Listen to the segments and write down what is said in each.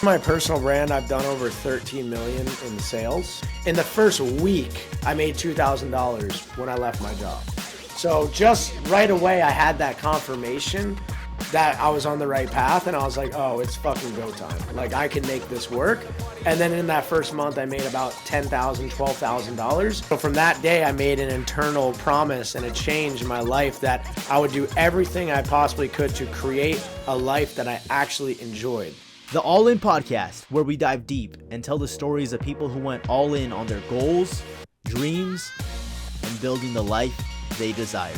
My personal brand, I've done over 13 million in sales. In the first week, I made $2,000 when I left my job. So just right away, I had that confirmation that I was on the right path, and I was like, oh, it's fucking go time. Like, I can make this work. And then in that first month, I made about $10,000, $12,000. So from that day, I made an internal promise and a change in my life that I would do everything I possibly could to create a life that I actually enjoyed. The All In Podcast, where we dive deep and tell the stories of people who went all in on their goals, dreams, and building the life they desire.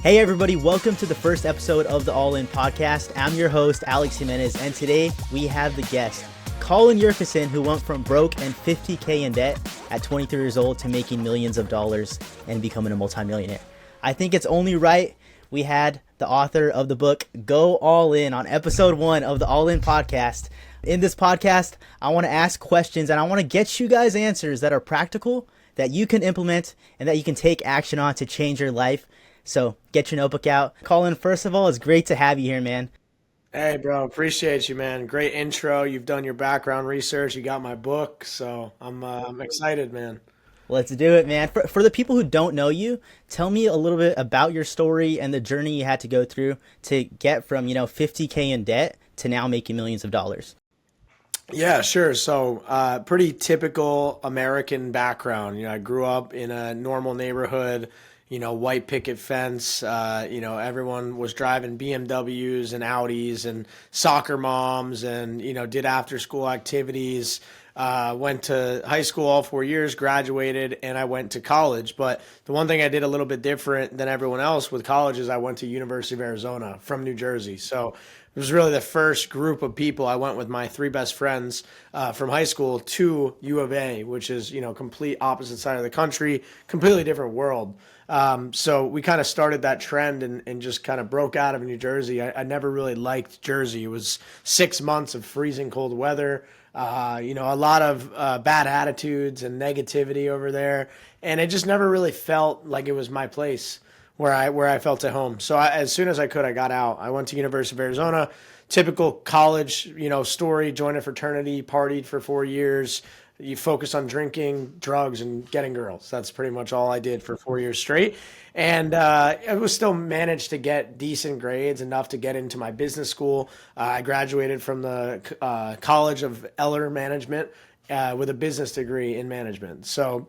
Hey everybody, welcome to the first episode of the All In Podcast. I'm your host, Alex Jimenez, and today we have the guest, Colin Yurcisin, who went from broke and $50K in debt at 23 years old to making millions of dollars and becoming a multimillionaire. I think it's only right we had the author of the book Go All In on episode 1 of the All In Podcast. In this podcast, I want to ask questions and I want to get you guys answers that are practical, that you can implement, and that you can take action on to change your life. So get your notebook out. Colin, first of all, it's great to have you here, man. Hey, bro. Appreciate you, man. Great intro. You've done your background research. You got my book. So I'm excited, man. Let's do it, man. For the people who don't know you, tell me a little bit about your story and the journey you had to go through to get from, 50K in debt to now making millions of dollars. Yeah, sure. So pretty typical American background. I grew up in a normal neighborhood. White picket fence, everyone was driving BMWs and Audis and soccer moms and, did after school activities, went to high school all 4 years, graduated, and I went to college. But the one thing I did a little bit different than everyone else with college is I went to University of Arizona from New Jersey. So it was really the first group of people. I went with my 3 best friends from high school to U of A, which is, complete opposite side of the country, completely different world. So we kind of started that trend and just kind of broke out of New Jersey. I never really liked Jersey. It was 6 months of freezing cold weather, a lot of bad attitudes and negativity over there. And it just never really felt like it was my place where I felt at home. So as soon as I could, I got out. I went to University of Arizona, typical college, story, joined a fraternity, partied for 4 years. You focus on drinking, drugs, and getting girls. That's pretty much all I did for 4 years straight. And I was still managed to get decent grades, enough to get into my business school. I graduated from the College of Eller Management with a business degree in management. So,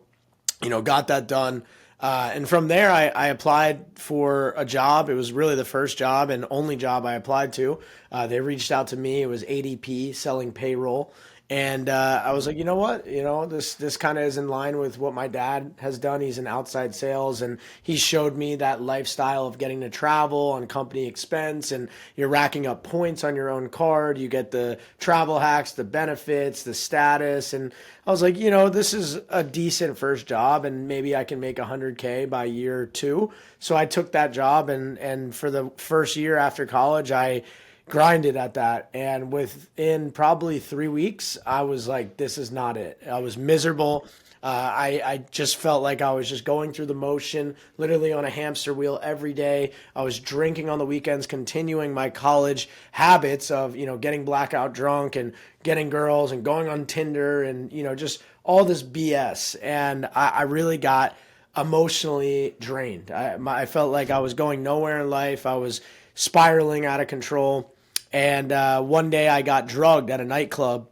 got that done. And from there, I applied for a job. It was really the first job and only job I applied to. They reached out to me. It was ADP, selling payroll. And I was like, you know what? This kind of is in line with what my dad has done. He's in outside sales, and he showed me that lifestyle of getting to travel on company expense, and you're racking up points on your own card. You get the travel hacks, the benefits, the status. And I was like, this is a decent first job, and maybe I can make 100K by year 2. So I took that job, and for the first year after college, I grinded at that, and within probably 3 weeks, I was like, this is not it. I was miserable. I just felt like I was just going through the motion, literally on a hamster wheel every day. I was drinking on the weekends, continuing my college habits of, getting blackout drunk and getting girls and going on Tinder and, just all this BS. And I really got emotionally drained. I felt like I was going nowhere in life. I was spiraling out of control. And one day I got drugged at a nightclub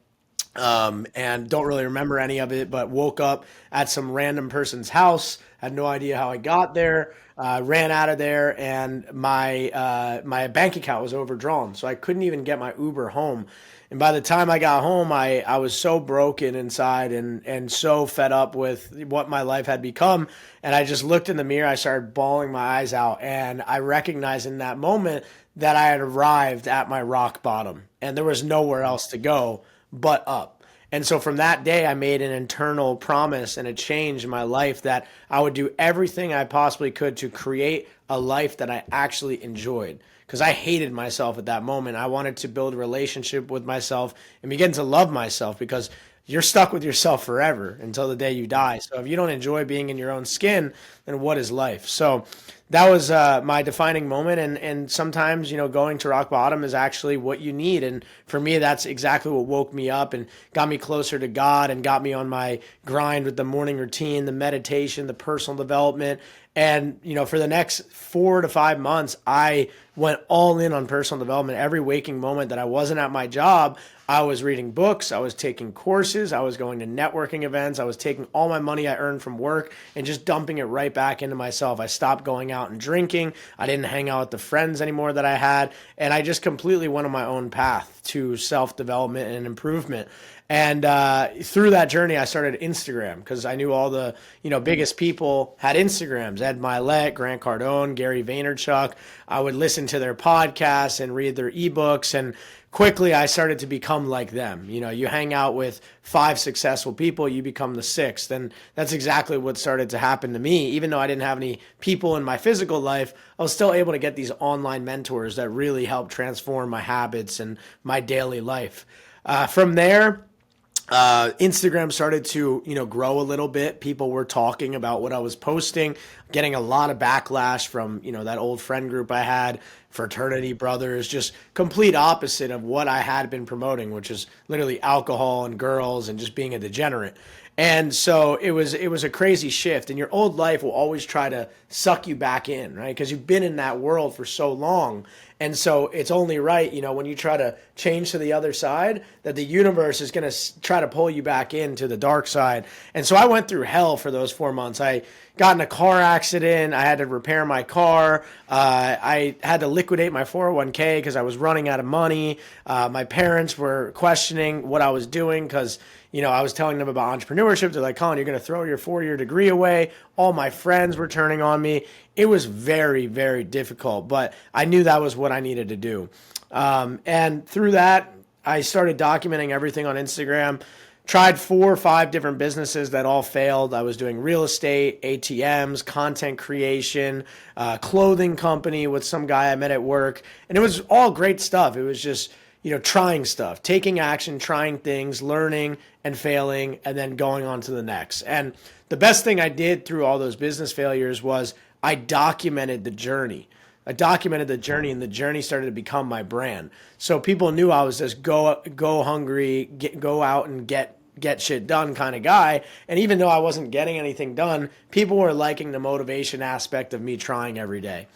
and don't really remember any of it, but woke up at some random person's house, had no idea how I got there, ran out of there, and my bank account was overdrawn. So I couldn't even get my Uber home. And by the time I got home, I was so broken inside and so fed up with what my life had become. And I just looked in the mirror, I started bawling my eyes out, and I recognized in that moment that I had arrived at my rock bottom and there was nowhere else to go but up. And so from that day, I made an internal promise and a change in my life that I would do everything I possibly could to create a life that I actually enjoyed. Because I hated myself at that moment. I wanted to build a relationship with myself and begin to love myself, because you're stuck with yourself forever until the day you die. So if you don't enjoy being in your own skin, then what is life? So that was my defining moment. And sometimes, going to rock bottom is actually what you need. And for me, that's exactly what woke me up and got me closer to God and got me on my grind with the morning routine, the meditation, the personal development. And, for the next 4 to 5 months, I went all in on personal development. Every waking moment that I wasn't at my job, I was reading books, I was taking courses, I was going to networking events, I was taking all my money I earned from work and just dumping it right back into myself. I stopped going out and drinking. I didn't hang out with the friends anymore that I had. And I just completely went on my own path to self-development and improvement. And through that journey, I started Instagram because I knew all the biggest people had Instagrams. Ed Milet, Grant Cardone, Gary Vaynerchuk. I would listen to their podcasts and read their ebooks, and quickly I started to become like them. You hang out with 5 successful people, you become the 6th, and that's exactly what started to happen to me. Even though I didn't have any people in my physical life, I was still able to get these online mentors that really helped transform my habits and my daily life. From there, Instagram started to, grow a little bit. People were talking about what I was posting, getting a lot of backlash from, that old friend group I had, fraternity brothers, just complete opposite of what I had been promoting, which is literally alcohol and girls and just being a degenerate. And so it was a crazy shift, and your old life will always try to suck you back in, right? Because you've been in that world for so long. And so it's only right, when you try to change to the other side, that the universe is going to try to pull you back into the dark side. And so I went through hell for those 4 months. I got in a car accident. I had to repair my car. I had to liquidate my 401k because I was running out of money. My parents were questioning what I was doing because, I was telling them about entrepreneurship. They're like, Colin, you're going to throw your 4-year degree away. All my friends were turning on me. It was very, very difficult, but I knew that was what I needed to do. And through that, I started documenting everything on Instagram. Tried 4 or 5 different businesses that all failed. I was doing real estate, ATMs, content creation, clothing company with some guy I met at work. And it was all great stuff. It was just, trying stuff, taking action, trying things, learning and failing, and then going on to the next. And the best thing I did through all those business failures was I documented the journey. And the journey started to become my brand. So people knew I was this go hungry, go out and get shit done kind of guy. And even though I wasn't getting anything done, people were liking the motivation aspect of me trying every day.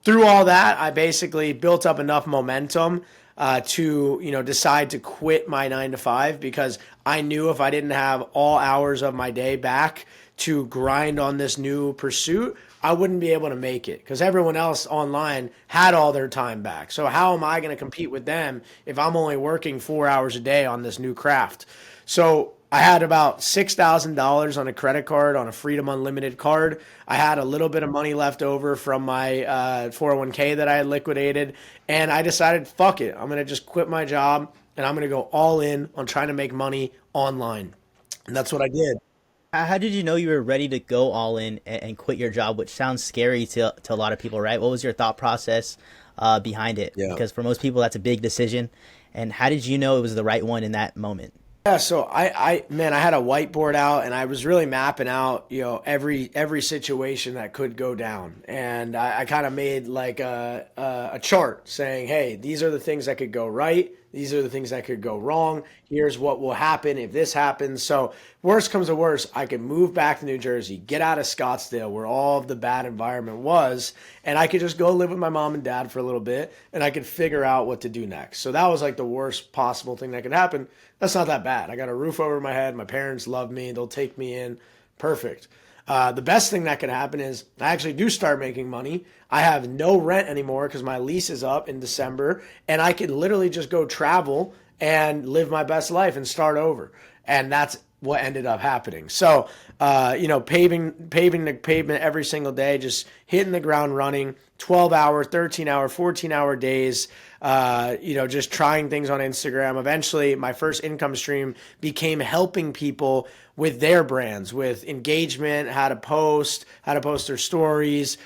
Through all that, I basically built up enough momentum to decide to quit my 9 to 5 because I knew if I didn't have all hours of my day back to grind on this new pursuit, I wouldn't be able to make it because everyone else online had all their time back. So how am I going to compete with them if I'm only working 4 hours a day on this new craft? So I had about $6,000 on a credit card, on a Freedom Unlimited card. I had a little bit of money left over from my 401k that I had liquidated, and I decided, fuck it, I'm going to just quit my job, and I'm going to go all in on trying to make money online. And that's what I did. How did you know you were ready to go all in and quit your job, which sounds scary to a lot of people, right? What was your thought process behind it? Yeah. Because for most people, that's a big decision. And how did you know it was the right one in that moment? Yeah, so I had a whiteboard out and I was really mapping out, every situation that could go down. And I kind of made like a chart saying, hey, these are the things that could go right. These are the things that could go wrong. Here's what will happen if this happens. So worst comes to worst, I could move back to New Jersey, get out of Scottsdale where all of the bad environment was, and I could just go live with my mom and dad for a little bit, and I could figure out what to do next. So that was like the worst possible thing that could happen. That's not that bad. I got a roof over my head. My parents love me. They'll take me in. Perfect. The best thing that could happen is I actually do start making money. I have no rent anymore because my lease is up in December, and I could literally just go travel and live my best life and start over. And that's what ended up happening. So, paving the pavement every single day, just hitting the ground running, 12-hour, 13-hour, 14-hour days, just trying things on Instagram. Eventually, my first income stream became helping people with their brands, with engagement, how to post their stories,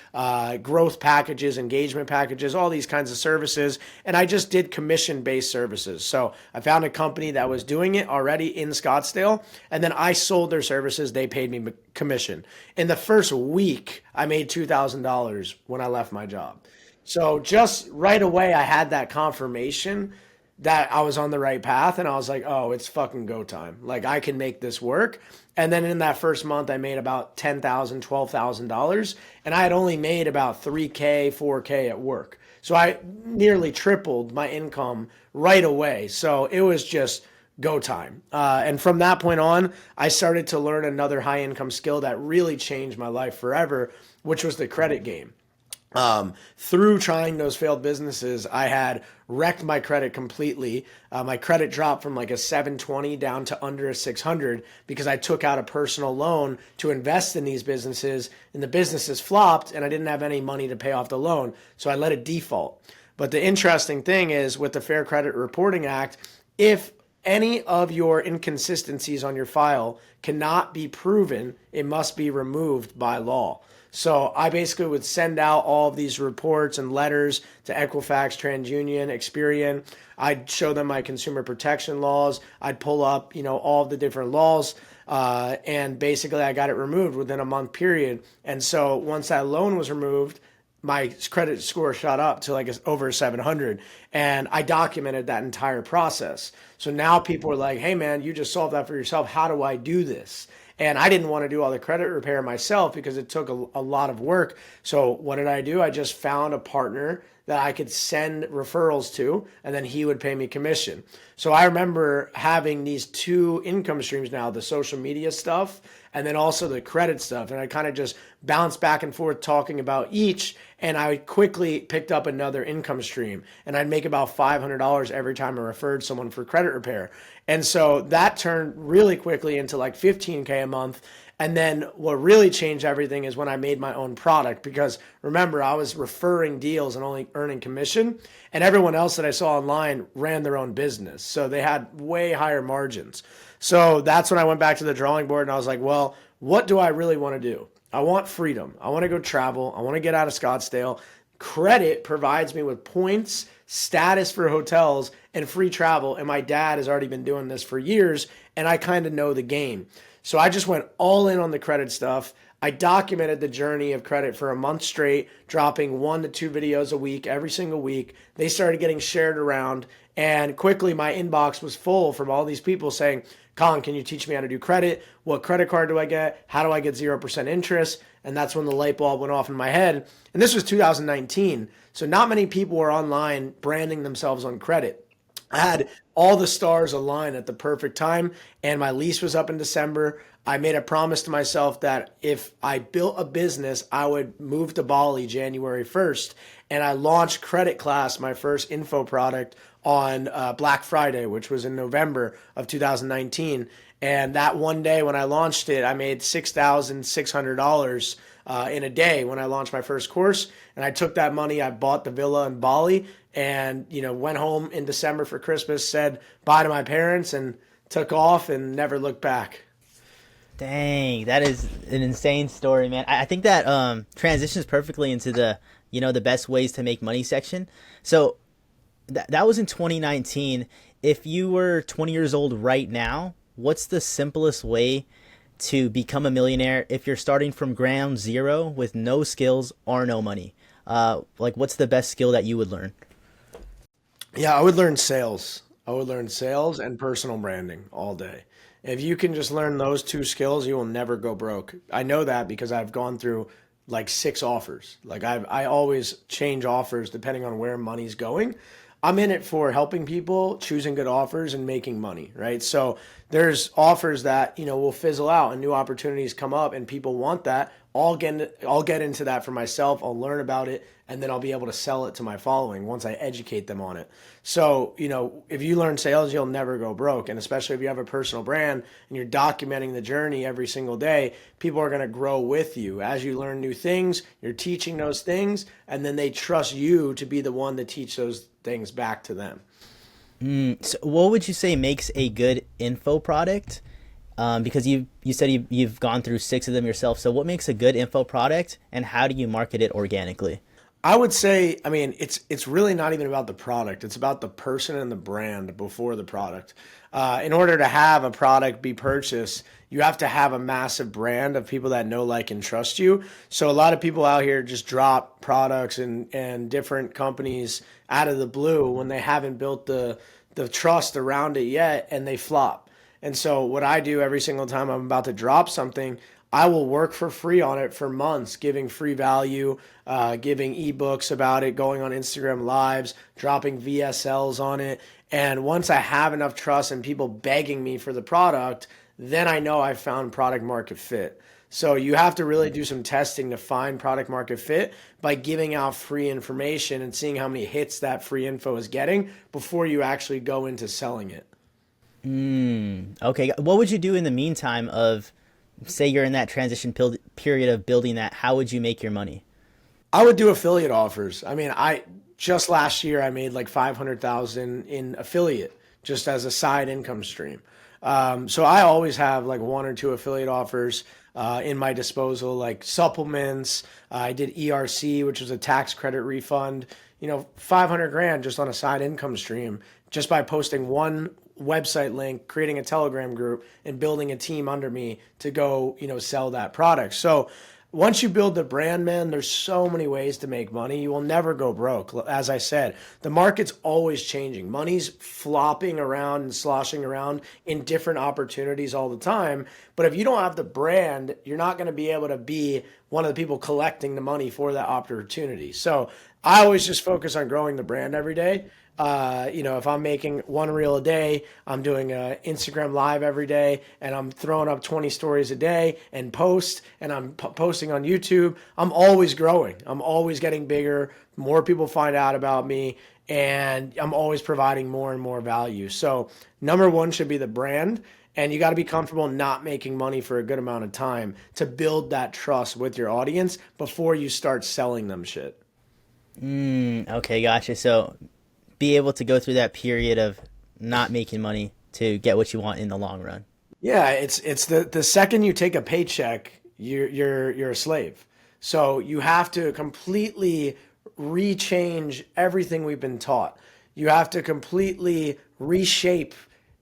growth packages, engagement packages, all these kinds of services. And I just did commission-based services. So I found a company that was doing it already in Scottsdale, and then I sold their services. They paid me commission. In the first week, I made $2,000 when I left my job. So just right away, I had that confirmation that I was on the right path, and I was like, oh, it's fucking go time. Like, I can make this work. And then in that first month, I made about $10,000, $12,000, and I had only made about $3K, $4K at work. So I nearly tripled my income right away. So it was just go time. And from that point on, I started to learn another high income skill that really changed my life forever, which was the credit game. Through trying those failed businesses, I had wrecked my credit completely. My credit dropped from like a 720 down to under a 600 because I took out a personal loan to invest in these businesses, and the businesses flopped and I didn't have any money to pay off the loan. So I let it default. But the interesting thing is with the Fair Credit Reporting Act, if any of your inconsistencies on your file cannot be proven, it must be removed by law. So I basically would send out all of these reports and letters to Equifax, TransUnion, Experian. I'd show them my consumer protection laws. I'd pull up, all of the different laws. And basically I got it removed within a month period. And so once that loan was removed, my credit score shot up to like over 700, and I documented that entire process. So now people are like, hey man, you just solved that for yourself. How do I do this? And I didn't want to do all the credit repair myself because it took a lot of work. So what did I do? I just found a partner that I could send referrals to, and then he would pay me commission. So I remember having these two income streams now, the social media stuff and then also the credit stuff. And I kind of just bounced back and forth talking about each, and I quickly picked up another income stream, and I'd make about $500 every time I referred someone for credit repair. And so that turned really quickly into like 15K a month. And then what really changed everything is when I made my own product, because remember, I was referring deals and only earning commission, and everyone else that I saw online ran their own business. So they had way higher margins. So that's when I went back to the drawing board and I was like, well, what do I really want to do? I want freedom. I want to go travel. I want to get out of Scottsdale. Credit provides me with points, status for hotels, and free travel. And my dad has already been doing this for years, and I kind of know the game. So I just went all in on the credit stuff. I documented the journey of credit for a month straight, dropping 1 to 2 videos a week, every single week. They started getting shared around, and quickly my inbox was full from all these people saying, Colin, can you teach me how to do credit? What credit card do I get? How do I get 0% interest? And that's when the light bulb went off in my head. And this was 2019. So not many people were online branding themselves on credit. I had all the stars align at the perfect time, and my lease was up in December. I made a promise to myself that if I built a business, I would move to Bali January 1st. And I launched Credit Class, my first info product, on Black Friday, which was in November of 2019. And that one day when I launched it, I made $6,600 in a day when I launched my first course. And I took that money, I bought the villa in Bali, and went home in December for Christmas, said bye to my parents, and took off and never looked back. Dang, that is an insane story, man. I think that transitions perfectly into the the best ways to make money section. So that was in 2019. If you were 20 years old right now, what's the simplest way to become a millionaire if you're starting from ground zero with no skills or no money? What's the best skill that you would learn? Yeah, I would learn sales. I would learn sales and personal branding all day. If you can just learn those two skills, you will never go broke. I know that because I've gone through like 6 offers. Like I always change offers depending on where money's going. I'm in it for helping people, choosing good offers, and making money, right? So there's offers that, will fizzle out and new opportunities come up and people want that. I'll get into that for myself. I'll learn about it, and then I'll be able to sell it to my following once I educate them on it. So, if you learn sales, you'll never go broke. And especially if you have a personal brand and you're documenting the journey every single day, people are going to grow with you. As you learn new things, you're teaching those things, and then they trust you to be the one to teach those things back to them. So what would you say makes a good info product? Because you said you've gone through 6 of them yourself. So what makes a good info product, and how do you market it organically? I would say, it's really not even about the product. It's about the person and the brand before the product. In order to have a product be purchased, you have to have a massive brand of people that know, like, and trust you. So a lot of people out here just drop products and different companies out of the blue when they haven't built the trust around it yet, and they flop. And so what I do every single time I'm about to drop something, I will work for free on it for months, giving free value, giving ebooks about it, going on Instagram lives, dropping VSLs on it. And once I have enough trust and people begging me for the product, then I know I've found product market fit. So you have to really do some testing to find product market fit by giving out free information and seeing how many hits that free info is getting before you actually go into selling it. Okay. What would you do in the meantime of, say you're in that transition period of building that? How would you make your money? I would do affiliate offers. I just last year I made like 500,000 in affiliate just as a side income stream. So I always have like 1 or 2 affiliate offers in my disposal, like supplements. I did ERC, which was a tax credit refund. 500 grand just on a side income stream, just by posting one website link, creating a Telegram group, and building a team under me to go, sell that product. So once you build the brand, man, there's so many ways to make money. You will never go broke. As I said, the market's always changing. Money's flopping around and sloshing around in different opportunities all the time. But if you don't have the brand, you're not going to be able to be one of the people collecting the money for that opportunity. So I always just focus on growing the brand every day. If I'm making 1 reel a day, I'm doing a Instagram live every day, and I'm throwing up 20 stories a day and and I'm posting on YouTube. I'm always growing. I'm always getting bigger. More people find out about me, and I'm always providing more and more value. So number 1 should be the brand. And you got to be comfortable not making money for a good amount of time to build that trust with your audience before you start selling them shit. Okay, gotcha. So be able to go through that period of not making money to get what you want in the long run. Yeah, it's the second you take a paycheck, you're a slave. So you have to completely rechange everything we've been taught. You have to completely reshape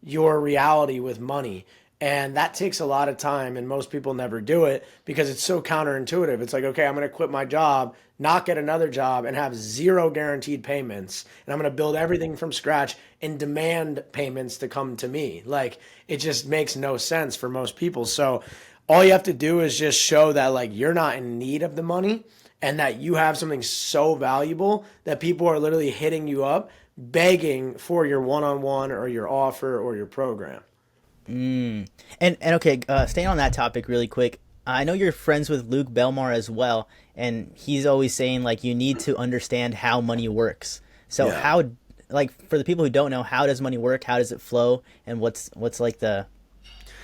your reality with money. And that takes a lot of time, and most people never do it because it's so counterintuitive. It's like, okay, I'm going to quit my job, not get another job, and have 0 guaranteed payments. And I'm going to build everything from scratch and demand payments to come to me. Like, it just makes no sense for most people. So all you have to do is just show that, like, you're not in need of the money and that you have something so valuable that people are literally hitting you up, begging for your one-on-one or your offer or your program. And okay, staying on that topic really quick. I know you're friends with Luke Belmar as well, and he's always saying like you need to understand how money works. So Yeah. how, like, for the people who don't know, how does money work? How does it flow? And what's like the,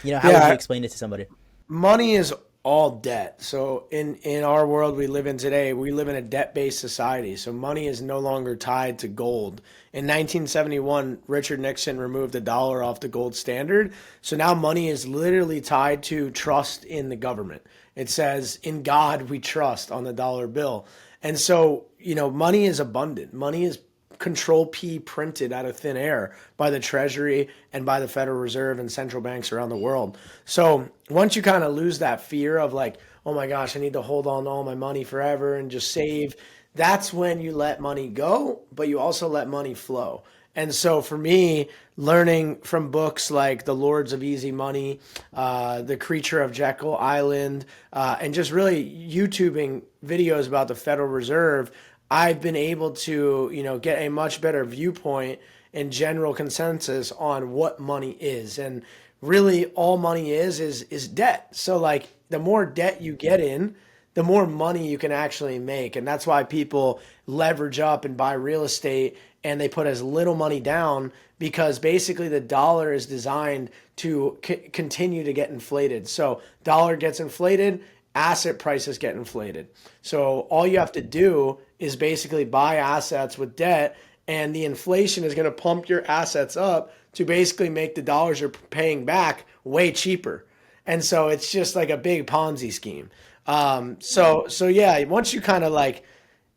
how would you explain it to somebody? Money is all debt. So in our world we live in today, we live in a debt-based society. So money is no longer tied to gold. In 1971, Richard Nixon removed the dollar off the gold standard. So now money is literally tied to trust in the government. It says, "In God we trust" on the dollar bill. And so, money is abundant. Money is Control P printed out of thin air by the Treasury and by the Federal Reserve and central banks around the world. So once you kind of lose that fear of like, oh my gosh, I need to hold on to all my money forever and just save, that's when you let money go, but you also let money flow. And so for me, learning from books like The Lords of Easy Money, The Creature of Jekyll Island, and just really YouTubing videos about the Federal Reserve, I've been able to, get a much better viewpoint and general consensus on what money is. And really all money is debt. So like the more debt you get in, the more money you can actually make. And that's why people leverage up and buy real estate and they put as little money down, because basically the dollar is designed to continue to get inflated. So dollar gets inflated, asset prices get inflated. So all you have to do is basically buy assets with debt, and the inflation is going to pump your assets up to basically make the dollars you're paying back way cheaper. And so it's just like a big Ponzi scheme. So yeah, once you kind of like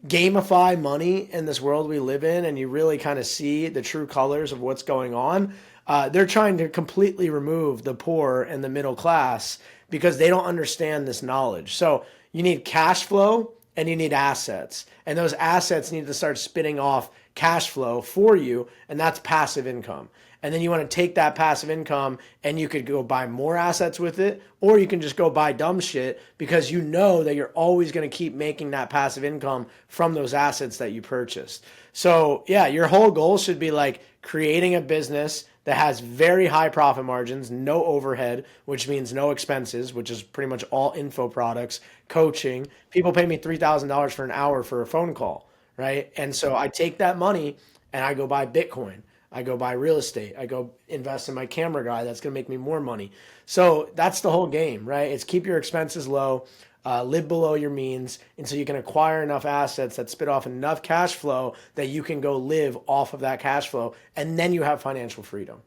gamify money in this world we live in, and you really kind of see the true colors of what's going on, they're trying to completely remove the poor and the middle class because they don't understand this knowledge. So you need cash flow and you need assets, and those assets need to start spitting off cash flow for you, and that's passive income. And then you want to take that passive income and you could go buy more assets with it, or you can just go buy dumb shit because you know that you're always going to keep making that passive income from those assets that you purchased. So yeah, your whole goal should be like creating a business that has very high profit margins, no overhead, which means no expenses, which is pretty much all info products, coaching. People pay me $3,000 for an hour for a phone call, right? And so I take that money and I go buy Bitcoin. I go buy real estate. I go invest in my camera guy. That's going to make me more money. So that's the whole game, right? It's keep your expenses low, live below your means until you can acquire enough assets that spit off enough cash flow that you can go live off of that cash flow. And then you have financial freedom.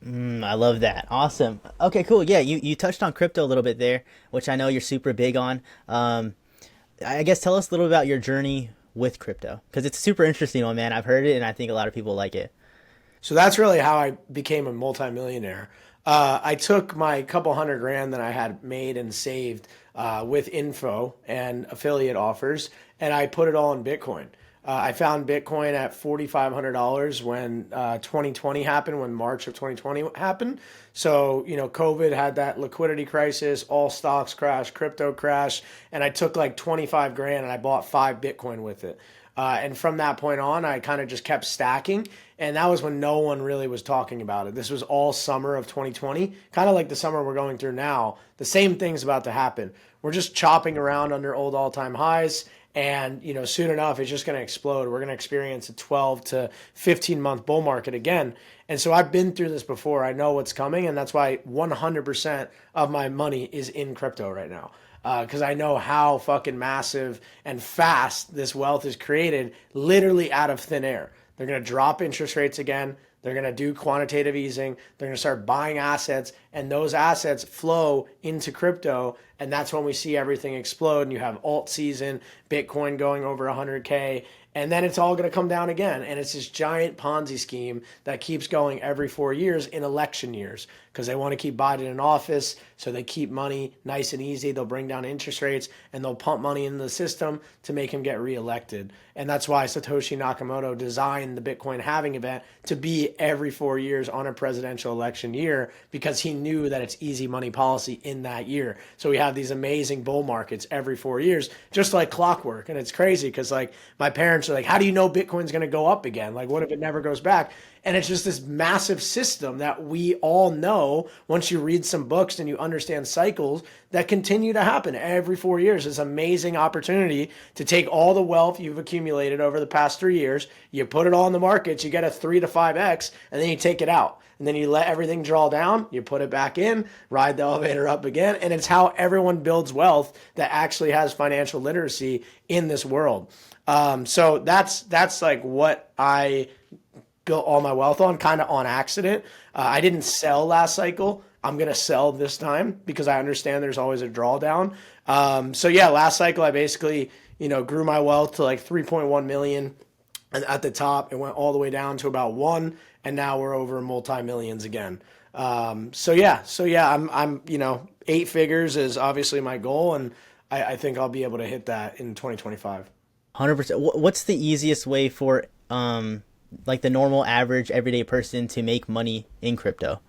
I love that. Awesome. Okay, cool. Yeah, you touched on crypto a little bit there, which I know you're super big on. I guess tell us a little about your journey with crypto, because it's a super interesting one, man. I've heard it and I think a lot of people like it. So that's really how I became a multimillionaire. I took my couple $100,000 that I had made and saved with info and affiliate offers, and I put it all in Bitcoin. I found Bitcoin at $4,500 when 2020 happened, when March of 2020 happened. So, COVID had that liquidity crisis, all stocks crashed, crypto crashed, and I took like 25 grand and I bought 5 Bitcoin with it. And from that point on, I kind of just kept stacking. And that was when no one really was talking about it. This was all summer of 2020, kind of like the summer we're going through now. The same thing's about to happen. We're just chopping around under old all-time highs. And, soon enough, it's just going to explode. We're going to experience a 12 to 15-month bull market again. And so I've been through this before. I know what's coming. And that's why 100% of my money is in crypto right now. Because I know how fucking massive and fast this wealth is created literally out of thin air. They're going to drop interest rates again. They're going to do quantitative easing. They're going to start buying assets, and those assets flow into crypto. And that's when we see everything explode. And you have alt season, Bitcoin going over 100K. And then it's all going to come down again. And it's this giant Ponzi scheme that keeps going every 4 years in election years, because they want to keep Biden in office. So they keep money nice and easy. They'll bring down interest rates and they'll pump money into the system to make him get reelected. And that's why Satoshi Nakamoto designed the Bitcoin halving event to be every 4 years on a presidential election year, because he knew that it's easy money policy in that year. So we have these amazing bull markets every 4 years, just like clockwork. And it's crazy because like my parents are like, how do you know Bitcoin's going to go up again? Like, what if it never goes back? And it's just this massive system that we all know once you read some books and you understand cycles that continue to happen every 4 years. It's an amazing opportunity to take all the wealth you've accumulated over the past 3 years, you put it all in the markets, you get a 3 to 5x, and then you take it out. And then you let everything draw down, you put it back in, ride the elevator up again. And it's how everyone builds wealth that actually has financial literacy in this world. So that's like what I built all my wealth on, kind of on accident. I didn't sell last cycle. I'm going to sell this time because I understand there's always a drawdown. So yeah, last cycle I basically, grew my wealth to like 3.1 million at the top. It went all the way down to about 1, and now we're over multi-millions again. So yeah, I'm 8 figures is obviously my goal, and I think I'll be able to hit that in 2025. 100%. What's the easiest way for like the normal average everyday person to make money in crypto?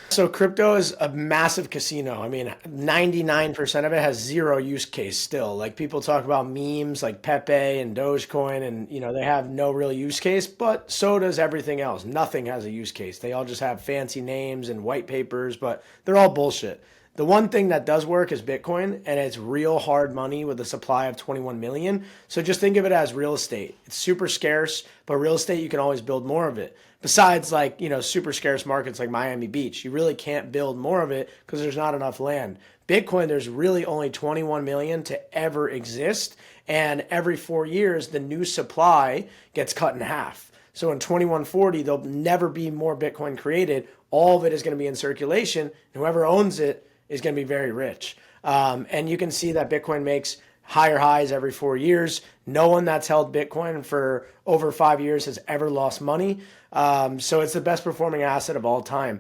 So crypto is a massive casino. I mean, 99% of it has zero use case still. Like people talk about memes like Pepe and Dogecoin, and they have no real use case, but so does everything else. Nothing has a use case. They all just have fancy names and white papers, but they're all bullshit. The one thing that does work is Bitcoin, and it's real hard money with a supply of 21 million. So just think of it as real estate. It's super scarce, but real estate, you can always build more of it. Besides, like, super scarce markets like Miami Beach, you really can't build more of it because there's not enough land. Bitcoin, there's really only 21 million to ever exist. And every 4 years, the new supply gets cut in half. So in 2140, there'll never be more Bitcoin created. All of it is going to be in circulation. And whoever owns it is going to be very rich. And you can see that Bitcoin makes higher highs every 4 years. No one that's held Bitcoin for over 5 years has ever lost money. So it's the best performing asset of all time.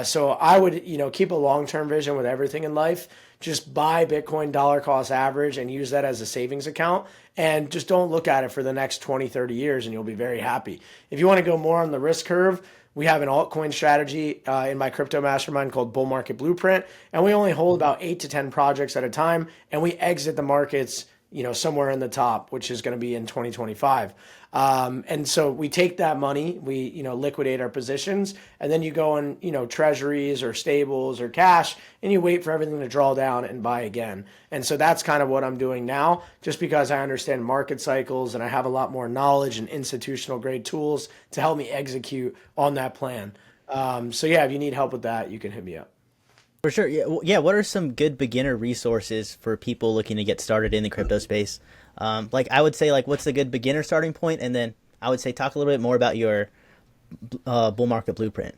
So I would, keep a long-term vision with everything in life. Just buy Bitcoin dollar cost average and use that as a savings account. And just don't look at it for the next 20, 30 years and you'll be very happy. If you want to go more on the risk curve, we have an altcoin strategy in my crypto mastermind called Bull Market Blueprint. And we only hold about 8 to 10 projects at a time. And we exit the markets somewhere in the top, which is going to be in 2025. And so we take that money, we, liquidate our positions, and then you go in, treasuries or stables or cash, and you wait for everything to draw down and buy again. And so that's kind of what I'm doing now, just because I understand market cycles and I have a lot more knowledge and institutional grade tools to help me execute on that plan. So yeah, if you need help with that, you can hit me up. For sure. Yeah. What are some good beginner resources for people looking to get started in the crypto space? I would say, what's the good beginner starting point? And then I would say, talk a little bit more about your bull market blueprint.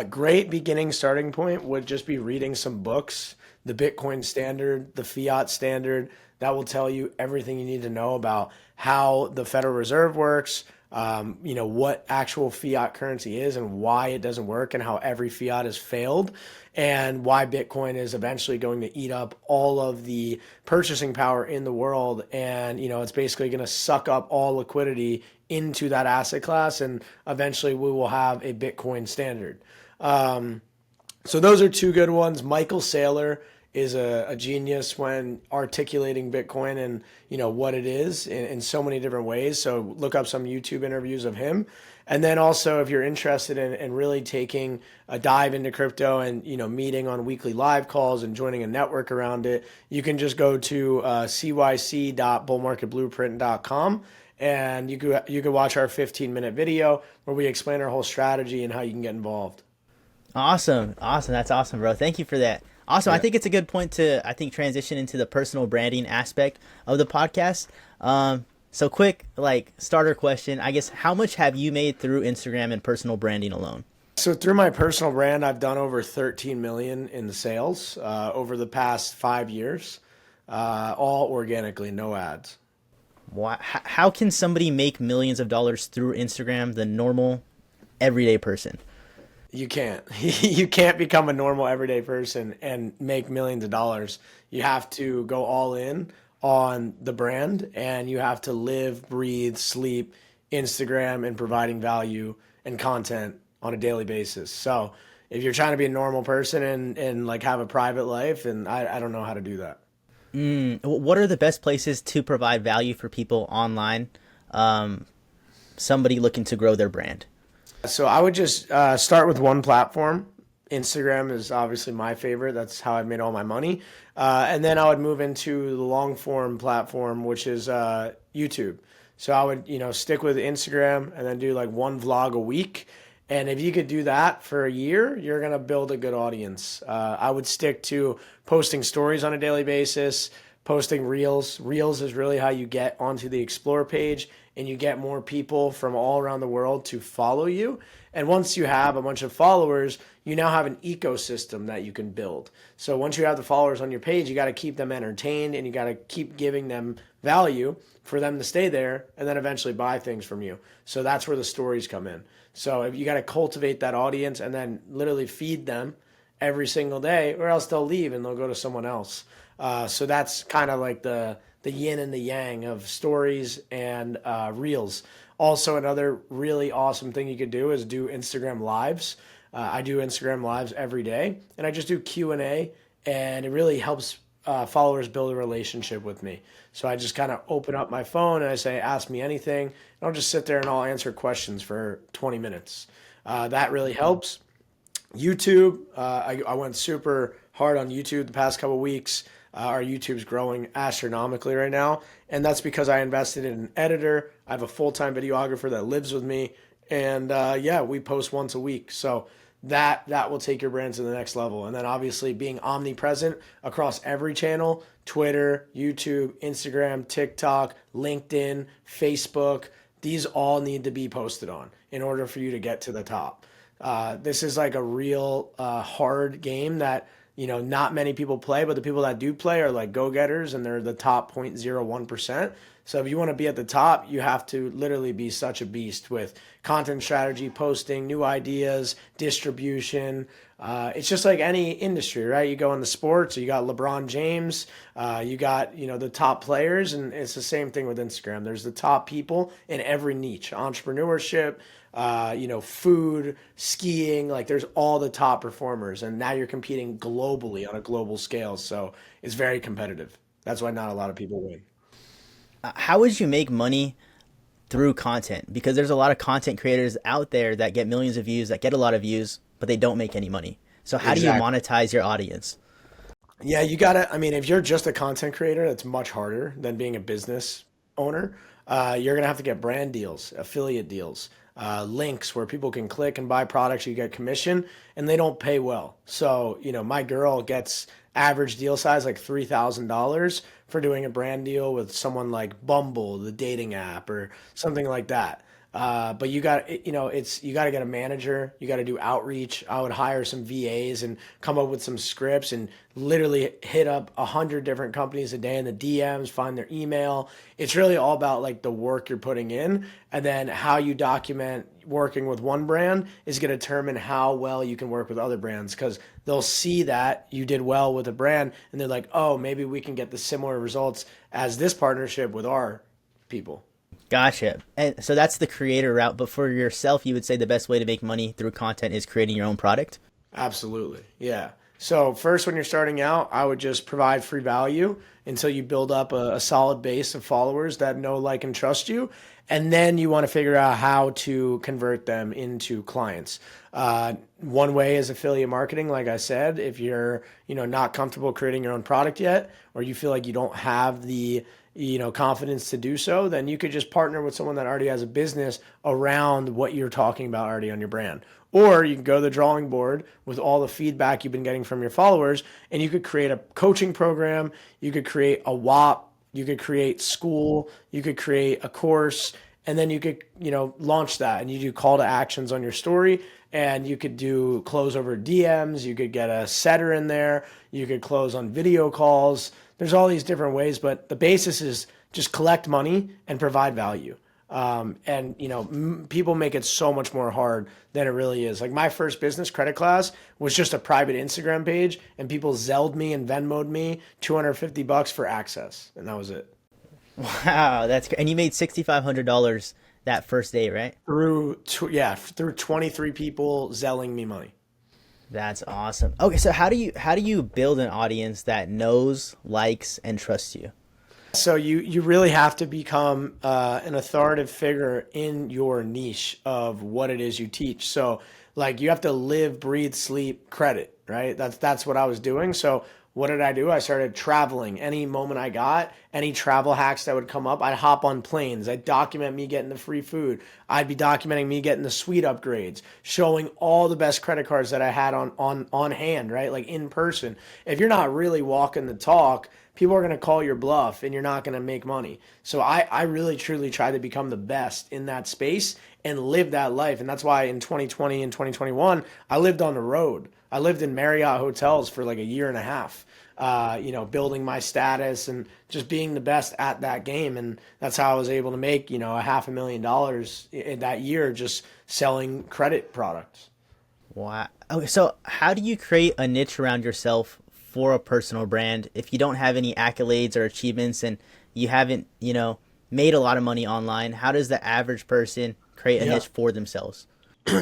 Great beginning starting point would just be reading some books, the Bitcoin standard, the fiat standard. That will tell you everything you need to know about how the Federal Reserve works, what actual fiat currency is and why it doesn't work and how every fiat has failed and why Bitcoin is eventually going to eat up all of the purchasing power in the world. And, it's basically going to suck up all liquidity into that asset class. And eventually we will have a Bitcoin standard. So those are two good ones. Michael Saylor is a genius when articulating Bitcoin and what it is in so many different ways. So look up some YouTube interviews of him. And then also, if you're interested in really taking a dive into crypto and meeting on weekly live calls and joining a network around it, you can just go to cyc.bullmarketblueprint.com and you could watch our 15-minute video where we explain our whole strategy and how you can get involved. Awesome. That's awesome, bro. Thank you for that. Awesome. Yeah. I think it's a good point to, transition into the personal branding aspect of the podcast. So quick, starter question, I guess, how much have you made through Instagram and personal branding alone? So through my personal brand, I've done over 13 million in sales over the past 5 years, all organically, no ads. How can somebody make millions of dollars through Instagram, the normal everyday person? You can't. You can't become a normal everyday person and make millions of dollars. You have to go all in on the brand and you have to live, breathe, sleep Instagram and providing value and content on a daily basis. So if you're trying to be a normal person and have a private life, and I don't know how to do that. What are the best places to provide value for people online? Somebody looking to grow their brand. So I would just start with one platform. Instagram is obviously my favorite. That's how I've made all my money. And then I would move into the long form platform, which is YouTube. So I would, stick with Instagram and then do one vlog a week. And if you could do that for a year, you're going to build a good audience. I would stick to posting stories on a daily basis, posting reels. Reels is really how you get onto the Explore page and you get more people from all around the world to follow you. And once you have a bunch of followers, you now have an ecosystem that you can build. So once you have the followers on your page, you got to keep them entertained and you got to keep giving them value for them to stay there and then eventually buy things from you. So that's where the stories come in. So if you got to cultivate that audience and then literally feed them every single day, or else they'll leave and they'll go to someone else. So that's kind of like the yin and the yang of stories and reels. Also, another really awesome thing you could do is do Instagram lives. I do Instagram lives every day, and I just do Q&A, and it really helps followers build a relationship with me. So I just kind of open up my phone and I say, ask me anything, and I'll just sit there and I'll answer questions for 20 minutes. That really helps. YouTube, I went super hard on YouTube the past couple weeks. Our YouTube's growing astronomically right now, and that's because I invested in an editor. I have a full-time videographer that lives with me, and yeah, we post once a week. So that will take your brand to the next level. And then obviously being omnipresent across every channel: Twitter, YouTube, Instagram, TikTok, LinkedIn, Facebook. These all need to be posted on in order for you to get to the top. This is like a real hard game that not many people play, but the people that do play are like go-getters, and they're the top 0.01%. So if you want to be at the top, you have to literally be such a beast with content strategy, posting, new ideas, distribution. It's just like any industry, right? You go in the sports, you got LeBron James, you got the top players, and it's the same thing with Instagram. There's the top people in every niche: entrepreneurship, food, skiing. Like there's all the top performers, and now you're competing globally on a global scale. So it's very competitive. That's why not a lot of people win. How would you make money through content? Because there's a lot of content creators out there that get millions of views, that get a lot of views, but they don't make any money. So how do you Exactly. monetize your audience? Yeah, you gotta. I mean, if you're just a content creator, it's much harder than being a business owner. You're gonna have to get brand deals, affiliate deals, links where people can click and buy products. You get commission, and they don't pay well. So, my girl gets average deal size like $3,000 for doing a brand deal with someone like Bumble, the dating app, or something like that. But you got to get a manager. You got to do outreach. I would hire some VAs and come up with some scripts and literally hit up 100 different companies a day in the DMs, find their email. It's really all about like the work you're putting in, and then how you document working with one brand is going to determine how well you can work with other brands, because they'll see that you did well with a brand and they're like, oh, maybe we can get the similar results as this partnership with our people. Gotcha. And so that's the creator route. But for yourself, you would say the best way to make money through content is creating your own product? Absolutely. Yeah. So first, when you're starting out, I would just provide free value until you build up a solid base of followers that know, like, and trust you. And then you want to figure out how to convert them into clients. One way is affiliate marketing. Like I said, if you're, not comfortable creating your own product yet, or you feel like you don't have the confidence to do so, then you could just partner with someone that already has a business around what you're talking about already on your brand. Or you can go to the drawing board with all the feedback you've been getting from your followers, and you could create a coaching program, you could create a WAP, you could create school, you could create a course, and then you could, launch that, and you do call to actions on your story, and you could do close over DMs, you could get a setter in there, you could close on video calls. There's all these different ways, but the basis is just collect money and provide value. And people make it so much more hard than it really is. Like my first business, Credit Class, was just a private Instagram page, and people Zelled me and Venmoed me $250 for access, and that was it. Wow, and you made $6,500 that first day, right? Through 23 people Zelling me money. That's awesome. Okay, so how do you build an audience that knows, likes, and trusts you? So you really have to become an authoritative figure in your niche of what it is you teach. So like you have to live, breathe, sleep credit, right? That's what I was doing. So what did I do? I started traveling. Any moment I got, any travel hacks that would come up, I'd hop on planes. I'd document me getting the free food. I'd be documenting me getting the suite upgrades, showing all the best credit cards that I had on hand, right? Like in person. If you're not really walking the talk, people are going to call your bluff and you're not going to make money. So I really truly tried to become the best in that space and live that life. And that's why in 2020 and 2021, I lived on the road. I lived in Marriott hotels for like a year and a half, building my status and just being the best at that game. And that's how I was able to make, a $500,000 in that year just selling credit products. Wow. Okay, so how do you create a niche around yourself for a personal brand if you don't have any accolades or achievements and you haven't, made a lot of money online? How does the average person create a Yeah. niche for themselves?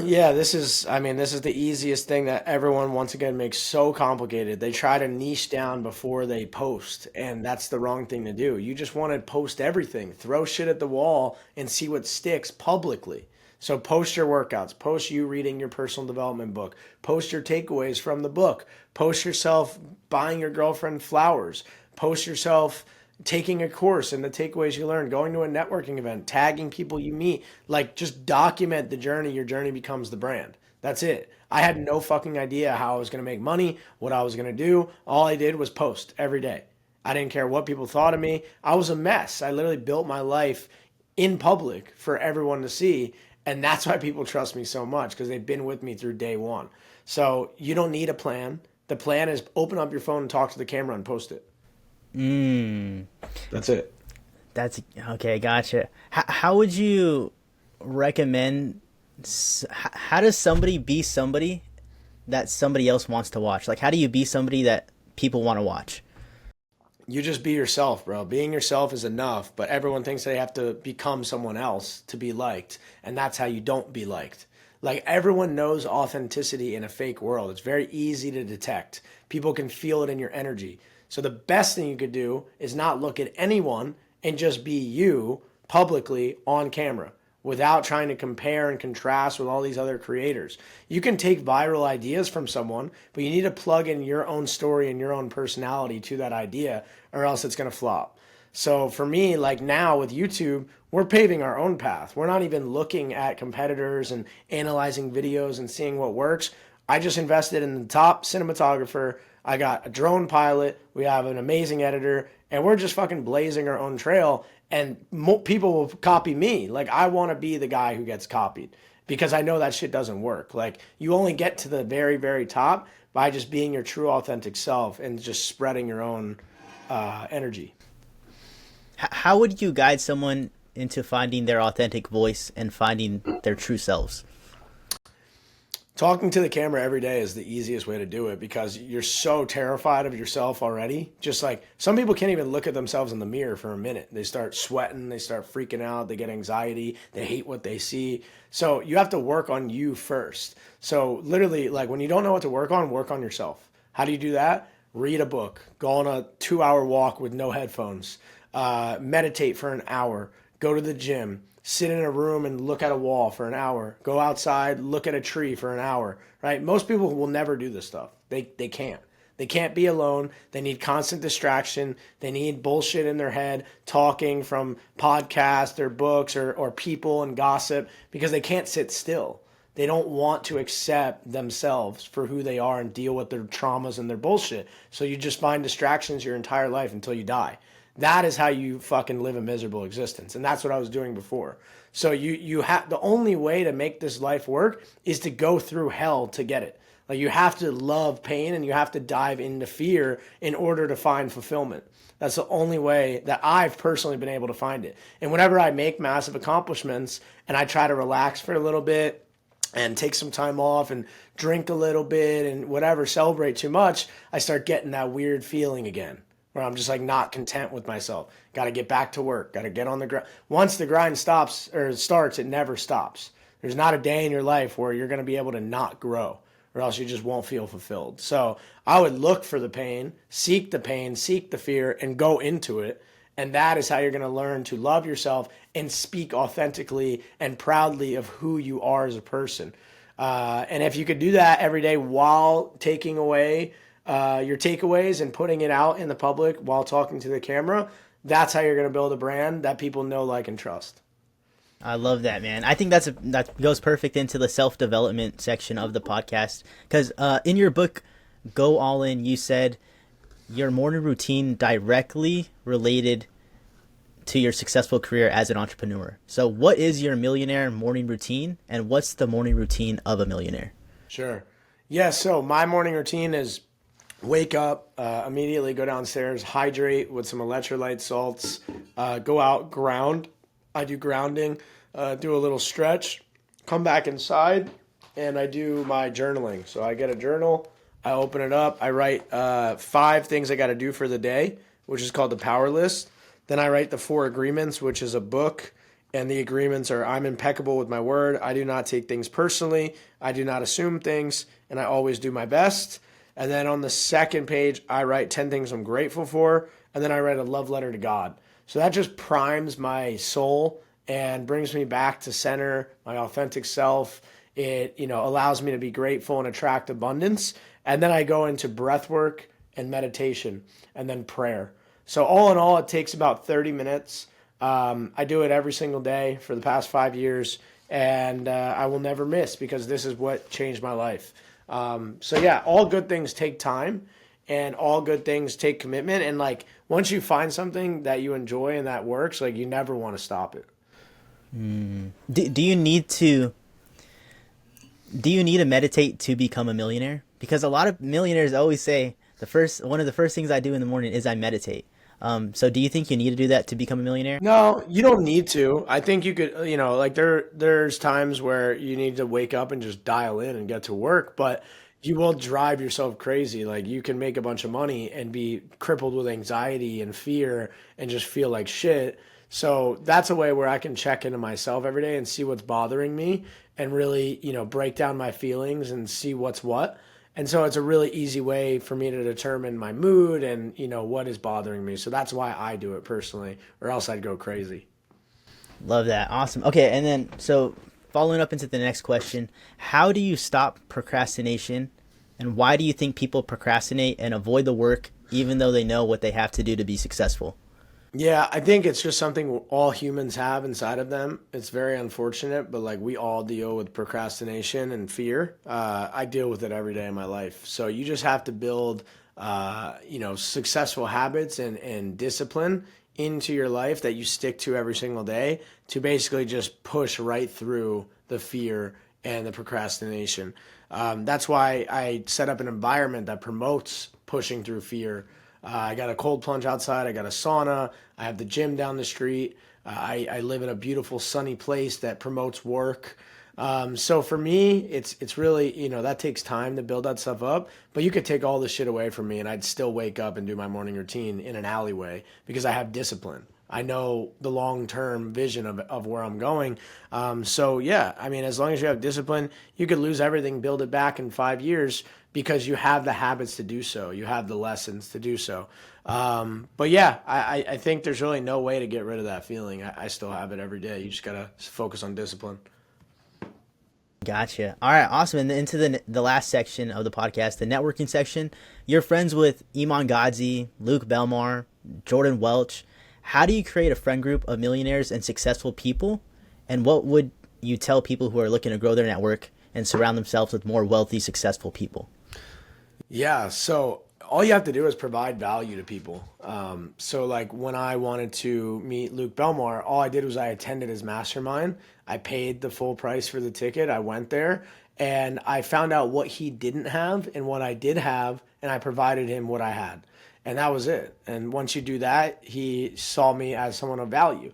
Yeah, this is the easiest thing that everyone once again makes so complicated. They try to niche down before they post, and that's the wrong thing to do. You just want to post everything, throw shit at the wall and see what sticks publicly. So post your workouts, post you reading your personal development book, post your takeaways from the book, post yourself buying your girlfriend flowers, post yourself taking a course and the takeaways you learned, going to a networking event, tagging people you meet. Like, just document the journey. Your journey becomes the brand. That's it. I had no fucking idea how I was going to make money, what I was going to do. All I did was post every day. I didn't care what people thought of me. I was a mess. I literally built my life in public for everyone to see. And that's why people trust me so much, because they've been with me through day one. So you don't need a plan. The plan is open up your phone and talk to the camera and post it. That's it. That's okay. Gotcha. How would you recommend? How does somebody be somebody that somebody else wants to watch? Like, how do you be somebody that people want to watch? You just be yourself, bro. Being yourself is enough, but everyone thinks they have to become someone else to be liked, and that's how you don't be liked. Like, everyone knows authenticity in a fake world. It's very easy to detect. People can feel it in your energy. So the best thing you could do is not look at anyone and just be you publicly on camera without trying to compare and contrast with all these other creators. You can take viral ideas from someone, but you need to plug in your own story and your own personality to that idea, or else it's going to flop. So for me, like now with YouTube, we're paving our own path. We're not even looking at competitors and analyzing videos and seeing what works. I just invested in the top cinematographer. I got a drone pilot. We have an amazing editor, and we're just fucking blazing our own trail. And people will copy me. Like, I want to be the guy who gets copied, because I know that shit doesn't work. Like, you only get to the very, very top by just being your true authentic self and just spreading your own energy. How would you guide someone into finding their authentic voice and finding their true selves? Talking to the camera every day is the easiest way to do it, because you're so terrified of yourself already. Just like, some people can't even look at themselves in the mirror for a minute. They start sweating, they start freaking out, they get anxiety, they hate what they see. So you have to work on you first. So literally, like, when you don't know what to work on yourself. How do you do that? Read a book, go on a 2-hour walk with no headphones, meditate for an hour, go to the gym, sit in a room and look at a wall for an hour, go outside, look at a tree for an hour, right? Most people will never do this stuff. They can't. They can't be alone. They need constant distraction. They need bullshit in their head, talking from podcasts or books or people and gossip, because they can't sit still. They don't want to accept themselves for who they are and deal with their traumas and their bullshit. So you just find distractions your entire life until you die. That is how you fucking live a miserable existence. And that's what I was doing before. So you have, the only way to make this life work is to go through hell to get it. Like, you have to love pain and you have to dive into fear in order to find fulfillment. That's the only way that I've personally been able to find it. And whenever I make massive accomplishments and I try to relax for a little bit and take some time off and drink a little bit and whatever, celebrate too much, I start getting that weird feeling again, where I'm just like not content with myself. Got to get back to work. Got to get on the grind. Once the grind stops or starts, it never stops. There's not a day in your life where you're going to be able to not grow, or else you just won't feel fulfilled. So I would look for the pain, seek the fear, and go into it. And that is how you're going to learn to love yourself and speak authentically and proudly of who you are as a person. And if you could do that every day while taking away your takeaways and putting it out in the public while talking to the camera, that's how you're going to build a brand that people know, like, and trust. I love that, man. I think that goes perfect into the self-development section of the podcast, because in your book, Go All In, you said your morning routine directly related to your successful career as an entrepreneur. So what is your millionaire morning routine, and what's the morning routine of a millionaire? Sure. Yeah, so my morning routine is wake up, immediately go downstairs, hydrate with some electrolyte salts, go out, ground. I do grounding, do a little stretch, come back inside, and I do my journaling. So I get a journal, I open it up, I write 5 things I got to do for the day, which is called the power list. Then I write the 4 agreements, which is a book. And the agreements are: I'm impeccable with my word, I do not take things personally, I do not assume things, and I always do my best. And then on the second page, I write 10 things I'm grateful for, and then I write a love letter to God. So that just primes my soul and brings me back to center, my authentic self. It, allows me to be grateful and attract abundance. And then I go into breath work and meditation and then prayer. So all in all, it takes about 30 minutes. I do it every single day for the past 5 years, and I will never miss because this is what changed my life. So yeah, all good things take time, and all good things take commitment. And like once you find something that you enjoy and that works, like you never want to stop it. Do you need to meditate to become a millionaire? Because a lot of millionaires always say one of the first things I do in the morning is I meditate. So do you think you need to do that to become a millionaire? No, you don't need to. I think you could, like there's times where you need to wake up and just dial in and get to work, but you will drive yourself crazy. Like you can make a bunch of money and be crippled with anxiety and fear and just feel like shit. So that's a way where I can check into myself every day and see what's bothering me and really, break down my feelings and see what's what. And so it's a really easy way for me to determine my mood and, what is bothering me. So that's why I do it personally, or else I'd go crazy. Love that. Awesome. Okay. And then, so following up into the next question, how do you stop procrastination, and why do you think people procrastinate and avoid the work even though they know what they have to do to be successful? Yeah, I think it's just something all humans have inside of them. It's very unfortunate, but like we all deal with procrastination and fear. I deal with it every day in my life. So you just have to build, successful habits and discipline into your life that you stick to every single day to basically just push right through the fear and the procrastination. That's why I set up an environment that promotes pushing through fear. I got a cold plunge outside. I got a sauna. I have the gym down the street. I live in a beautiful sunny place that promotes work. So for me, it's really, that takes time to build that stuff up, but you could take all this shit away from me and I'd still wake up and do my morning routine in an alleyway because I have discipline. I know the long-term vision of where I'm going. So yeah, I mean, as long as you have discipline, you could lose everything, build it back in 5 years because you have the habits to do so. You have the lessons to do so. But yeah, I think there's really no way to get rid of that feeling. I still have it every day. You just got to focus on discipline. Gotcha. All right, awesome. And into the last section of the podcast, the networking section. You're friends with Iman Gadzi, Luke Belmar, Jordan Welch. How do you create a friend group of millionaires and successful people? And what would you tell people who are looking to grow their network and surround themselves with more wealthy, successful people? Yeah, so all you have to do is provide value to people. So like when I wanted to meet Luke Belmar, all I did was I attended his mastermind. I paid the full price for the ticket. I went there and I found out what he didn't have and what I did have, and I provided him what I had. And that was it. And once you do that, he saw me as someone of value.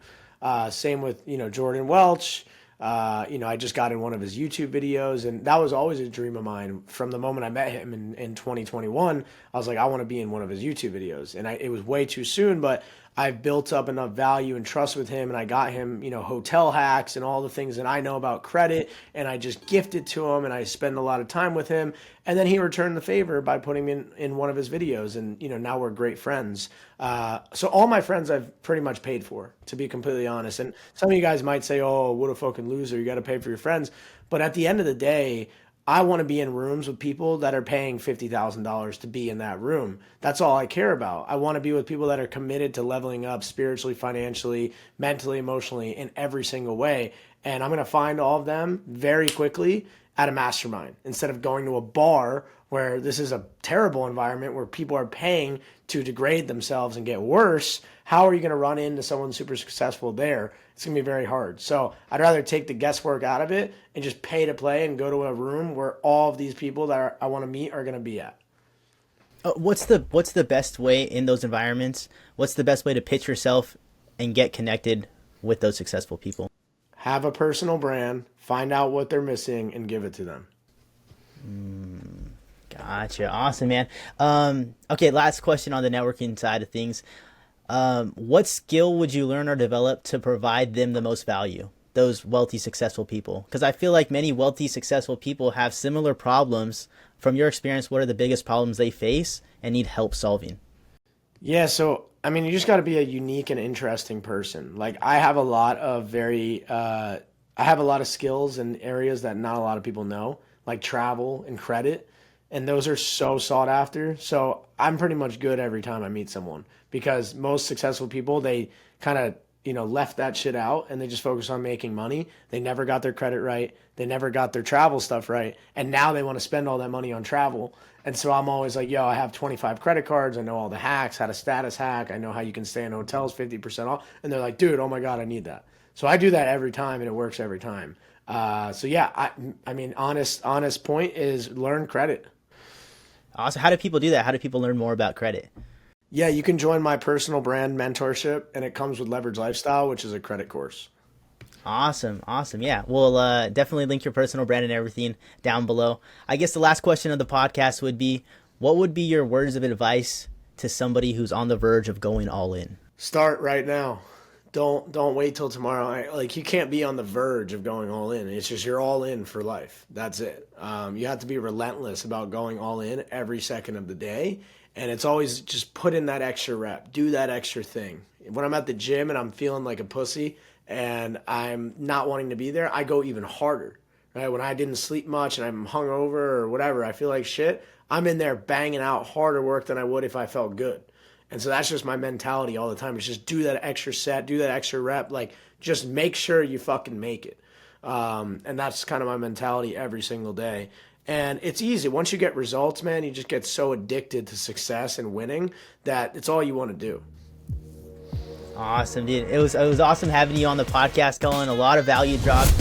Same with, Jordan Welch. I just got in one of his YouTube videos, and that was always a dream of mine. From the moment I met him in 2021, I was like, I want to be in one of his YouTube videos. And it was way too soon, but I've built up enough value and trust with him, and I got him, hotel hacks and all the things that I know about credit, and I just gifted to him, and I spend a lot of time with him. And then he returned the favor by putting me in one of his videos, and, now we're great friends. So all my friends I've pretty much paid for, to be completely honest. And some of you guys might say, oh, what a fucking loser, you got to pay for your friends. But at the end of the day, I want to be in rooms with people that are paying $50,000 to be in that room. That's all I care about. I want to be with people that are committed to leveling up spiritually, financially, mentally, emotionally, in every single way. And I'm going to find all of them very quickly at a mastermind instead of going to a bar where this is a terrible environment where people are paying to degrade themselves and get worse. How are you going to run into someone super successful there? It's going to be very hard. So I'd rather take the guesswork out of it and just pay to play and go to a room where all of these people that I want to meet are going to be at. What's the best way in those environments? What's the best way to pitch yourself and get connected with those successful people? Have a personal brand, find out what they're missing, and give it to them. Gotcha. Awesome, man. Okay, last question on the networking side of things. What skill would you learn or develop to provide them the most value? Those wealthy, successful people. Because I feel like many wealthy, successful people have similar problems. From your experience, what are the biggest problems they face and need help solving? Yeah, so I mean, you just got to be a unique and interesting person. Like I have a lot of I have a lot of skills in areas that not a lot of people know, like travel and credit, and those are so sought after. So I'm pretty much good every time I meet someone because most successful people they kind of left that shit out and they just focus on making money. They never got their credit right. They never got their travel stuff right, and now they want to spend all that money on travel. And so I'm always like, yo, I have 25 credit cards. I know all the hacks, how to status hack. I know how you can stay in hotels 50% off. And they're like, dude, oh my God, I need that. So I do that every time and it works every time. So yeah, I mean, honest point is learn credit. Also, how do people do that? How do people learn more about credit? Yeah, you can join my personal brand mentorship and it comes with Leverage Lifestyle, which is a credit course. Awesome. Awesome. Yeah. We'll definitely link your personal brand and everything down below. I guess the last question of the podcast would be, what would be your words of advice to somebody who's on the verge of going all in? Start right now. Don't wait till tomorrow. Like you can't be on the verge of going all in. It's just you're all in for life. That's it. You have to be relentless about going all in every second of the day, and it's always just put in that extra rep, do that extra thing. When I'm at the gym and I'm feeling like a pussy and I'm not wanting to be there, I go even harder. Right? When I didn't sleep much and I'm hungover or whatever, I feel like shit. I'm in there banging out harder work than I would if I felt good. And so that's just my mentality all the time. It's just do that extra set, do that extra rep. Like, just make sure you fucking make it. And that's kind of my mentality every single day. And it's easy. Once you get results, man, you just get so addicted to success and winning that it's all you want to do. Awesome, dude. It was awesome having you on the podcast, Colin. A lot of value dropped.